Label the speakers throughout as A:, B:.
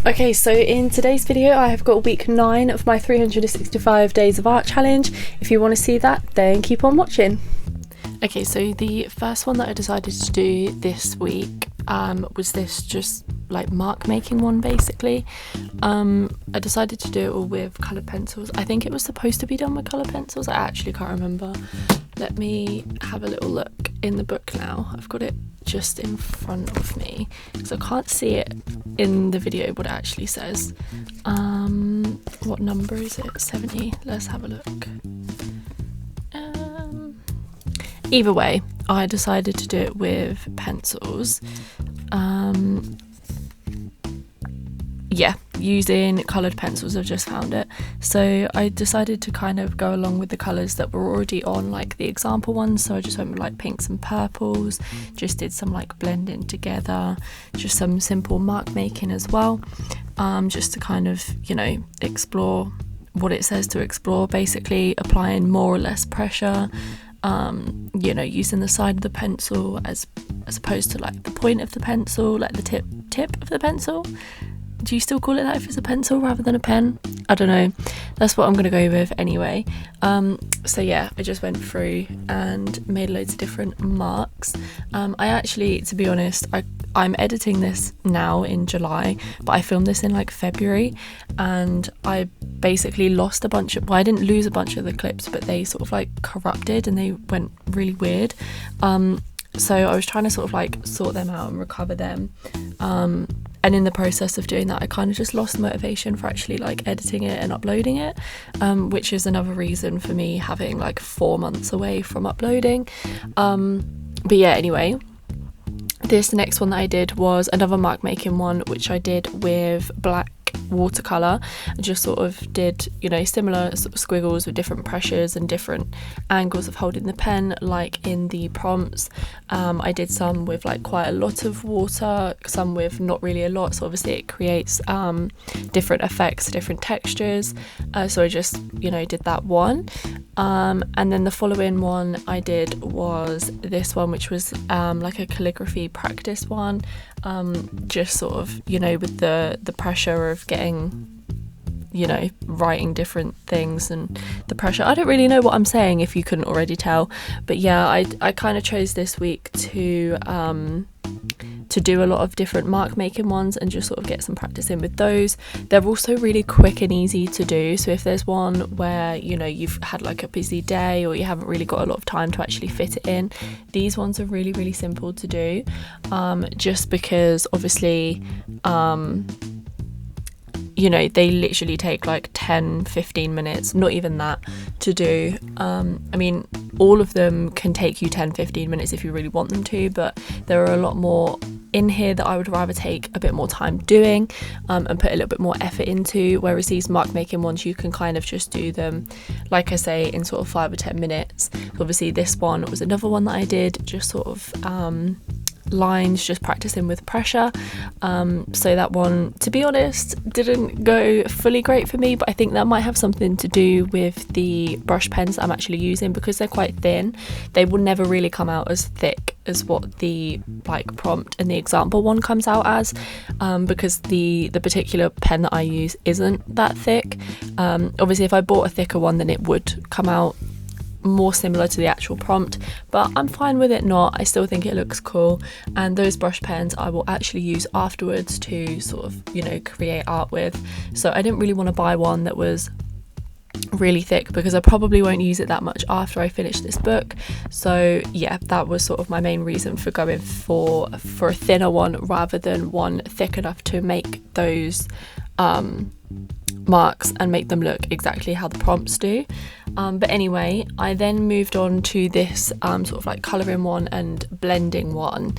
A: Okay, so in today's video I have got week 9 of my 365 days of art challenge. If you want to see that, then keep on watching. Okay, so the first one that I decided to do this week was this just like mark making one basically. I decided to do it all with coloured pencils. I think it was supposed to be done with coloured pencils. I actually can't remember. Let me have a little look in the book now. I've got it just in front of me because I can't see it in the video what it actually says. What number is it? 70. Let's have a look. Either way, I decided to do it with pencils. Yeah, using coloured pencils. I've just found it. So I decided to kind of go along with the colours that were already on like the example ones. So I just went with like pinks and purples, just did some like blending together, just some simple mark making as well, just to kind of, you know, explore what it says to explore, basically applying more or less pressure, you know, using the side of the pencil as opposed to like the point of the pencil, like the tip of the pencil. Do you still call it that if it's a pencil rather than a pen? I don't know. That's what I'm going to go with anyway. So yeah, I just went through and made loads of different marks. I actually, to be honest, I'm editing this now in July, but I filmed this in like February, and I basically lost a bunch of, well, I didn't lose a bunch of the clips, but they sort of like corrupted and they went really weird. So I was trying to sort of like sort them out and recover them. And in the process of doing that, I kind of just lost motivation for actually like editing it and uploading it, which is another reason for me having like 4 months away from uploading. But yeah, anyway, this next one that I did was another mark making one, which I did with black watercolor. I just sort of did, you know, similar sort of squiggles with different pressures and different angles of holding the pen, like in the prompts. I did some with like quite a lot of water, some with not really a lot, so obviously it creates different effects, different textures. So I just, you know, did that one. And then the following one I did was this one, which was like a calligraphy practice one, just sort of, you know, with the pressure of getting, you know, writing different things and the pressure. I don't really know what I'm saying if you couldn't already tell, but yeah, I kind of chose this week to do a lot of different mark making ones and just sort of get some practice in with those. They're also really quick and easy to do, so if there's one where, you know, you've had like a busy day or you haven't really got a lot of time to actually fit it in, these ones are really, really simple to do, just because obviously you know, they literally take like 10-15 minutes, not even that, to do. I mean, all of them can take you 10-15 minutes if you really want them to, but there are a lot more in here that I would rather take a bit more time doing, and put a little bit more effort into, whereas these mark making ones, you can kind of just do them, like I say, in sort of 5 or 10 minutes. Obviously this one was another one that I did, just sort of lines, just practicing with pressure. So that one, to be honest, didn't go fully great for me, but I think that might have something to do with the brush pens I'm actually using, because they're quite thin. They will never really come out as thick as what the like prompt and the example one comes out as, because the particular pen that I use isn't that thick. Obviously if I bought a thicker one, then it would come out more similar to the actual prompt, but I'm fine with it not. I still think it looks cool, and those brush pens I will actually use afterwards to sort of, you know, create art with. So I didn't really want to buy one that was really thick because I probably won't use it that much after I finish this book. So yeah, that was sort of my main reason for going for a thinner one rather than one thick enough to make those marks and make them look exactly how the prompts do. But anyway, I then moved on to this sort of like colouring one and blending one.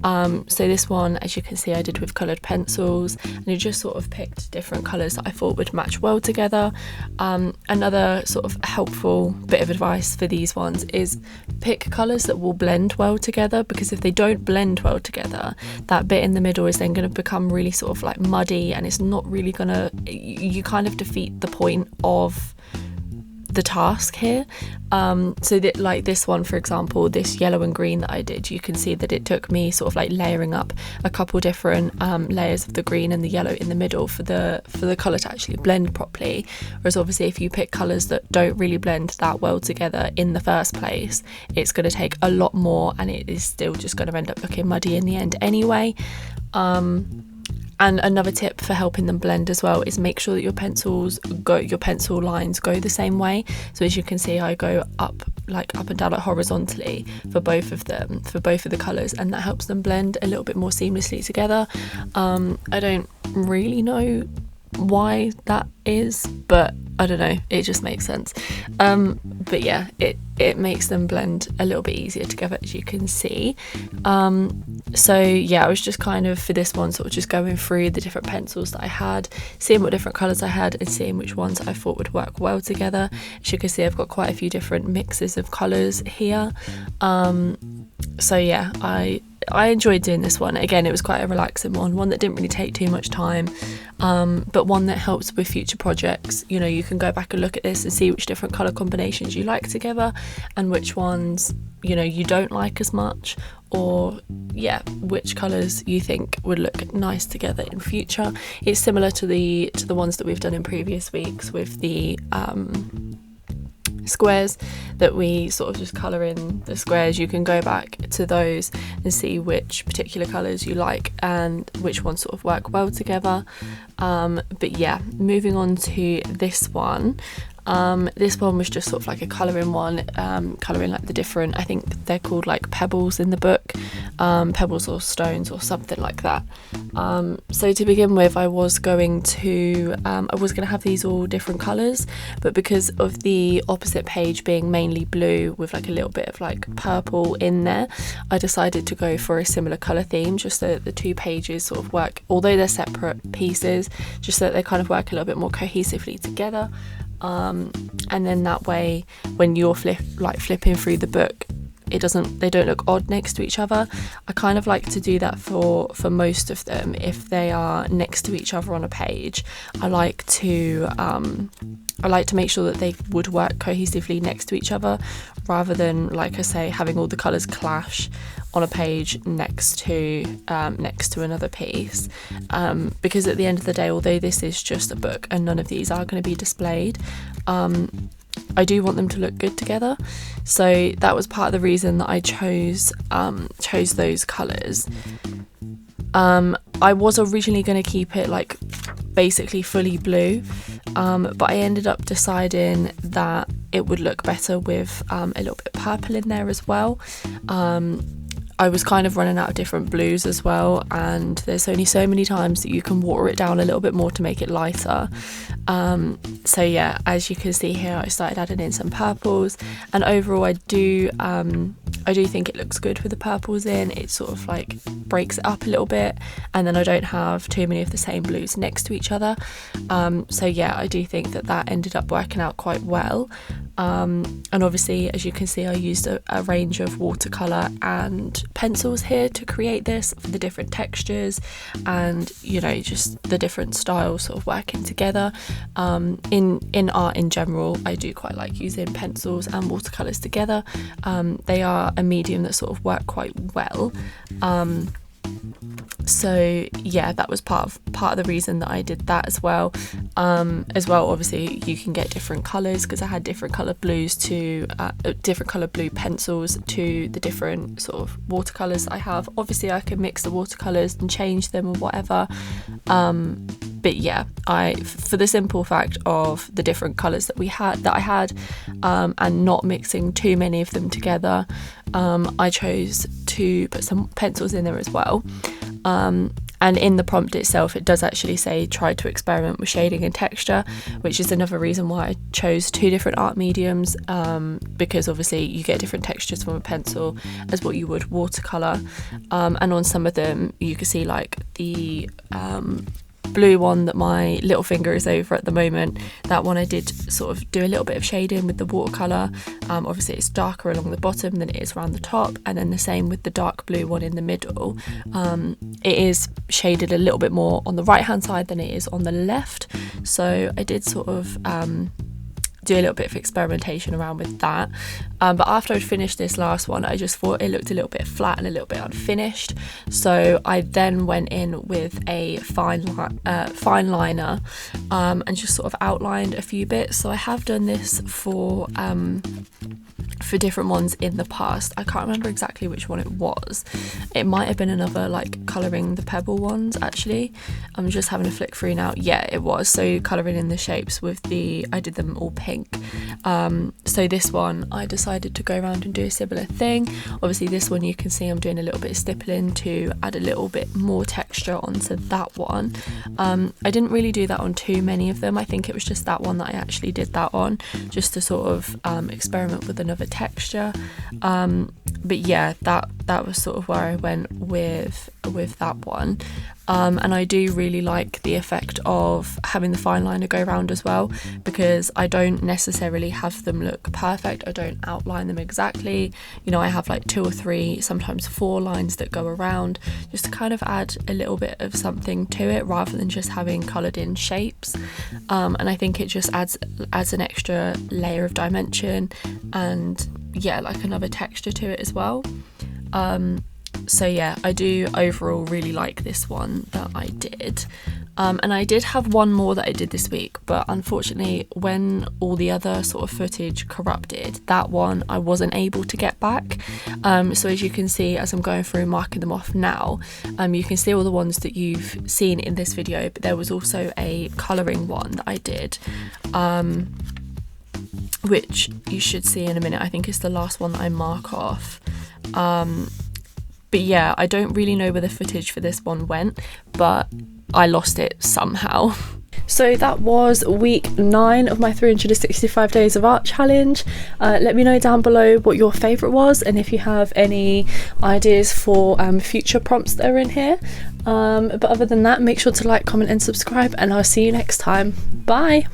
A: So this one, as you can see, I did with coloured pencils, and I just sort of picked different colours that I thought would match well together. Another sort of helpful bit of advice for these ones is pick colours that will blend well together, because if they don't blend well together, that bit in the middle is then going to become really sort of like muddy, and it's not really gonna, you kind of defeat the point of the task here. So that, like this one for example, this yellow and green that I did, you can see that it took me sort of like layering up a couple different layers of the green and the yellow in the middle for the colour to actually blend properly. Whereas obviously if you pick colours that don't really blend that well together in the first place, it's going to take a lot more and it is still just going to end up looking muddy in the end anyway. And another tip for helping them blend as well is make sure that your pencil lines go the same way. So as you can see, I go up and down, like horizontally for both of them, for both of the colours, and that helps them blend a little bit more seamlessly together. I don't really know why that is, but I don't know, it just makes sense. But yeah, it makes them blend a little bit easier together, as you can see. So yeah, I was just kind of, for this one, sort of just going through the different pencils that I had, seeing what different colours I had and seeing which ones I thought would work well together. As you can see, I've got quite a few different mixes of colours here. So yeah, I enjoyed doing this one. Again, it was quite a relaxing one that didn't really take too much time, but one that helps with future projects. You know, you can go back and look at this and see which different colour combinations you like together and which ones, you know, you don't like as much, or yeah, which colours you think would look nice together in future. It's similar to the ones that we've done in previous weeks with the squares that we sort of just colour in the squares. You can go back to those and see which particular colours you like and which ones sort of work well together. But yeah, moving on to this one. This one was just sort of like a colouring one, colouring like the different, I think they're called like pebbles in the book, pebbles or stones or something like that. So to begin with, I was going to have these all different colours, but because of the opposite page being mainly blue with like a little bit of like purple in there, I decided to go for a similar colour theme, just so that the two pages sort of work, although they're separate pieces, just so that they kind of work a little bit more cohesively together. And then that way, when you're flipping through the book, they don't look odd next to each other. I kind of like to do that for most of them. If they are next to each other on a page, I like to make sure that they would work cohesively next to each other, rather than, like I say, having all the colours clash on a page next to another piece. Because at the end of the day, although this is just a book and none of these are going to be displayed, I do want them to look good together. So that was part of the reason that I chose those colours. I was originally going to keep it like basically fully blue, but I ended up deciding that it would look better with a little bit of purple in there as well. I was kind of running out of different blues as well, and there's only so many times that you can water it down a little bit more to make it lighter. So yeah, as you can see here, I started adding in some purples, and overall I do think it looks good with the purples in. It sort of like breaks it up a little bit, and then I don't have too many of the same blues next to each other. So yeah, I do think that ended up working out quite well. And obviously, as you can see, I used a range of watercolour and pencils here to create this, for the different textures and, you know, just the different styles sort of working together. In art in general, I do quite like using pencils and watercolours together. They are a medium that sort of work quite well. So yeah, that was part of the reason that I did that as well. Obviously you can get different colours, because I had different coloured blues to different coloured blue pencils to the different sort of watercolours I have. Obviously I can mix the watercolours and change them or whatever, but yeah, for the simple fact of the different colours that I had, and not mixing too many of them together, I chose to put some pencils in there as well. And in the prompt itself, it does actually say try to experiment with shading and texture, which is another reason why I chose two different art mediums, because obviously you get different textures from a pencil as what you would watercolour, and on some of them you can see like the blue one that my little finger is over at the moment, that one I did sort of do a little bit of shading with the watercolour. Obviously it's darker along the bottom than it is around the top, and then the same with the dark blue one in the middle. It is shaded a little bit more on the right hand side than it is on the left, so I did sort of do a little bit of experimentation around with that. But after I'd finished this last one, I just thought it looked a little bit flat and a little bit unfinished, so I then went in with a fine liner and just sort of outlined a few bits. So I have done this for different ones in the past. I can't remember exactly which one it was. It might have been another like colouring the pebble ones actually. I'm just having a flick through now. Yeah, it was. So colouring in the shapes with I did them all pink. So this one I decided to go around and do a similar thing. Obviously this one you can see I'm doing a little bit of stippling to add a little bit more texture onto that one. I didn't really do that on too many of them. I think it was just that one that I actually did that on, just to sort of experiment with another texture. But yeah, that was sort of where I went with that one. And I do really like the effect of having the fine liner go around as well, because I don't necessarily have them look perfect. I don't outline them exactly. You know, I have like 2 or 3, sometimes 4 lines that go around, just to kind of add a little bit of something to it rather than just having coloured in shapes. And I think it just adds an extra layer of dimension and yeah, like another texture to it as well. So yeah, I do overall really like this one that I did. And I did have one more that I did this week, but unfortunately when all the other sort of footage corrupted, that one I wasn't able to get back. So as you can see, as I'm going through marking them off now, you can see all the ones that you've seen in this video, but there was also a colouring one that I did, which you should see in a minute. I think it's the last one that I mark off. But yeah, I don't really know where the footage for this one went, but I lost it somehow. So that was week 9 of my 365 days of art challenge. Let me know down below what your favourite was, and if you have any ideas for future prompts that are in here. But other than that, make sure to like, comment and subscribe, and I'll see you next time. Bye!